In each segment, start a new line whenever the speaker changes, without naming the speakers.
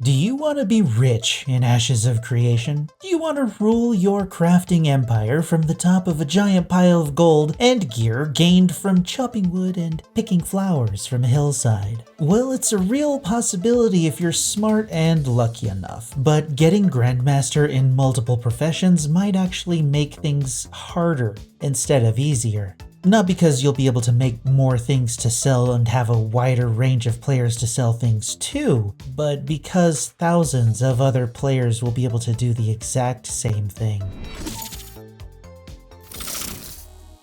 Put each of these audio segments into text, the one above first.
Do you want to be rich in Ashes of Creation? Do you want to rule your crafting empire from the top of a giant pile of gold and gear gained from chopping wood and picking flowers from a hillside? Well, it's a real possibility if you're smart and lucky enough, but getting Grandmaster in multiple professions might actually make things harder instead of easier. Not because you'll be able to make more things to sell and have a wider range of players to sell things to, but because thousands of other players will be able to do the exact same thing.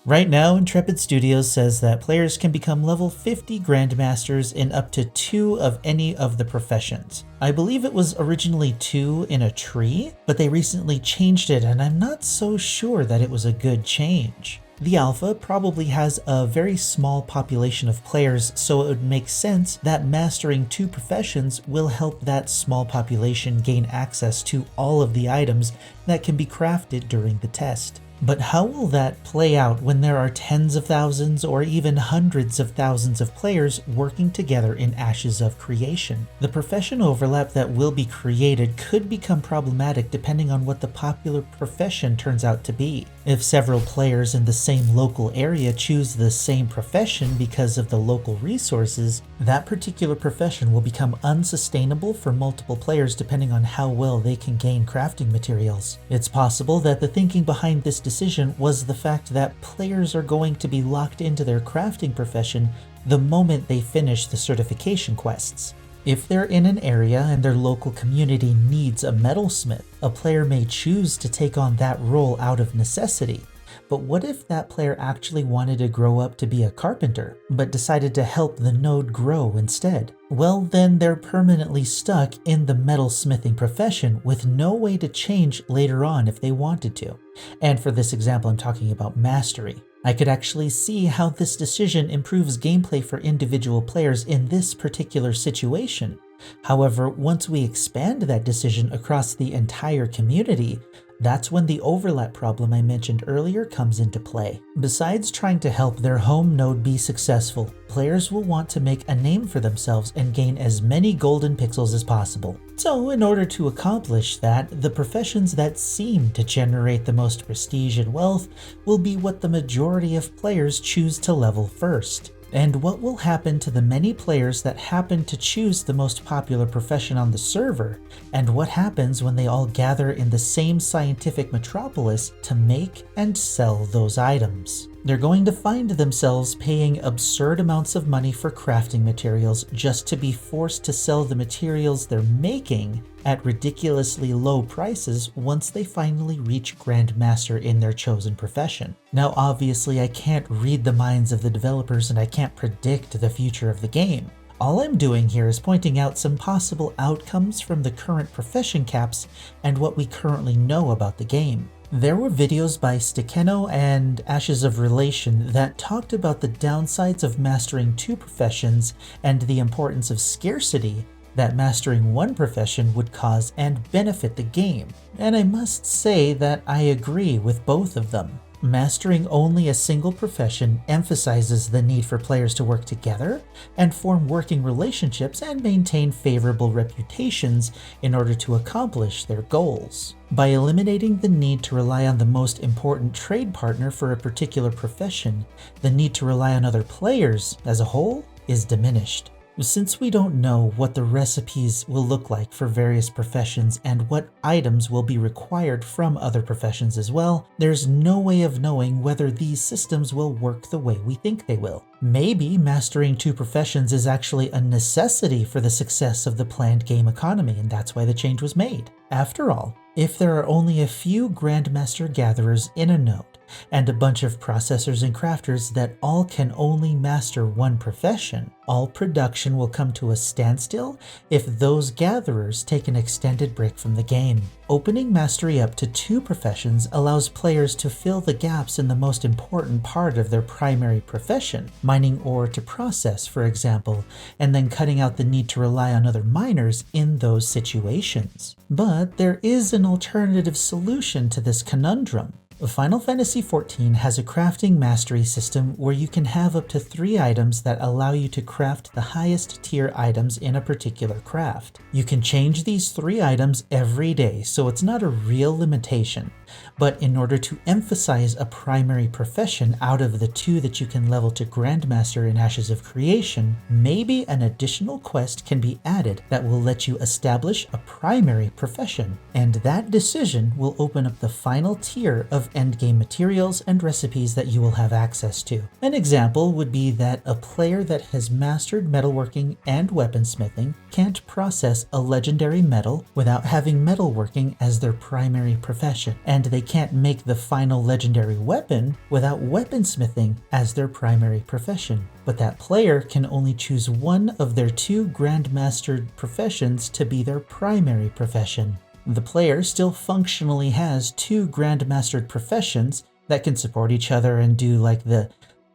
Right now, Intrepid Studios says that players can become level 50 Grandmasters in up to 2 of any of the professions. I believe it was originally 2 in a tree, but they recently changed it and I'm not so sure that it was a good change. The alpha probably has a very small population of players, so it would make sense that mastering 2 professions will help that small population gain access to all of the items that can be crafted during the test. But how will that play out when there are tens of thousands or even hundreds of thousands of players working together in Ashes of Creation? The profession overlap that will be created could become problematic depending on what the popular profession turns out to be. If several players in the same local area choose the same profession because of the local resources, that particular profession will become unsustainable for multiple players depending on how well they can gain crafting materials. It's possible that the thinking behind this decision was the fact that players are going to be locked into their crafting profession the moment they finish the certification quests. If they're in an area and their local community needs a metalsmith, a player may choose to take on that role out of necessity. But what if that player actually wanted to grow up to be a carpenter, but decided to help the node grow instead? Well, then they're permanently stuck in the metalsmithing profession with no way to change later on if they wanted to. And for this example, I'm talking about mastery. I could actually see how this decision improves gameplay for individual players in this particular situation. However, once we expand that decision across the entire community, that's when the overlap problem I mentioned earlier comes into play. Besides trying to help their home node be successful, players will want to make a name for themselves and gain as many golden pixels as possible. So in order to accomplish that, the professions that seem to generate the most prestige and wealth will be what the majority of players choose to level first. And what will happen to the many players that happen to choose the most popular profession on the server, and what happens when they all gather in the same scientific metropolis to make and sell those items? They're going to find themselves paying absurd amounts of money for crafting materials just to be forced to sell the materials they're making at ridiculously low prices once they finally reach Grandmaster in their chosen profession. Now obviously I can't read the minds of the developers and I can't predict the future of the game. All I'm doing here is pointing out some possible outcomes from the current profession caps and what we currently know about the game. There were videos by Stikeno and Ashes of Relation that talked about the downsides of mastering 2 professions and the importance of scarcity that mastering 1 profession would cause and benefit the game. And I must say that I agree with both of them. Mastering only a single profession emphasizes the need for players to work together and form working relationships and maintain favorable reputations in order to accomplish their goals. By eliminating the need to rely on the most important trade partner for a particular profession, the need to rely on other players as a whole is diminished. Since we don't know what the recipes will look like for various professions and what items will be required from other professions as well, there's no way of knowing whether these systems will work the way we think they will. Maybe mastering 2 professions is actually a necessity for the success of the planned game economy, and that's why the change was made. After all, if there are only a few Grandmaster gatherers in a node, and a bunch of processors and crafters that all can only master 1 profession, all production will come to a standstill if those gatherers take an extended break from the game. Opening mastery up to 2 professions allows players to fill the gaps in the most important part of their primary profession, mining ore to process, for example, and then cutting out the need to rely on other miners in those situations. But there is an alternative solution to this conundrum. Final Fantasy XIV has a crafting mastery system where you can have up to 3 items that allow you to craft the highest tier items in a particular craft. You can change these 3 items every day, so it's not a real limitation. But in order to emphasize a primary profession out of the 2 that you can level to Grandmaster in Ashes of Creation, maybe an additional quest can be added that will let you establish a primary profession. And that decision will open up the final tier of endgame materials and recipes that you will have access to. An example would be that a player that has mastered metalworking and weaponsmithing can't process a legendary metal without having metalworking as their primary profession, and they can't make the final legendary weapon without weaponsmithing as their primary profession. But that player can only choose one of their 2 Grandmastered professions to be their primary profession. The player still functionally has 2 Grandmastered professions that can support each other and do like the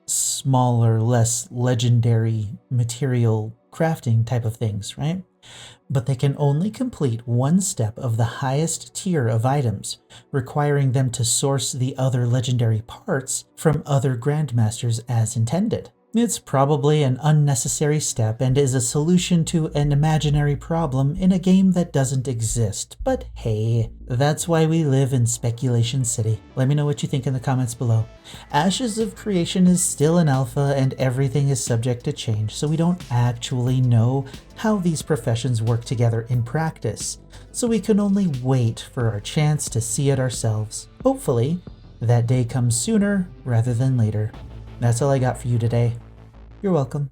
smaller, less legendary material crafting type of things, right? But they can only complete one step of the highest tier of items, requiring them to source the other legendary parts from other Grandmasters as intended. It's probably an unnecessary step and is a solution to an imaginary problem in a game that doesn't exist, but hey, that's why we live in Speculation City. Let me know what you think in the comments below. Ashes of Creation is still an alpha and everything is subject to change, so we don't actually know how these professions work together in practice, so we can only wait for our chance to see it ourselves. Hopefully, that day comes sooner rather than later. That's all I got for you today. You're welcome.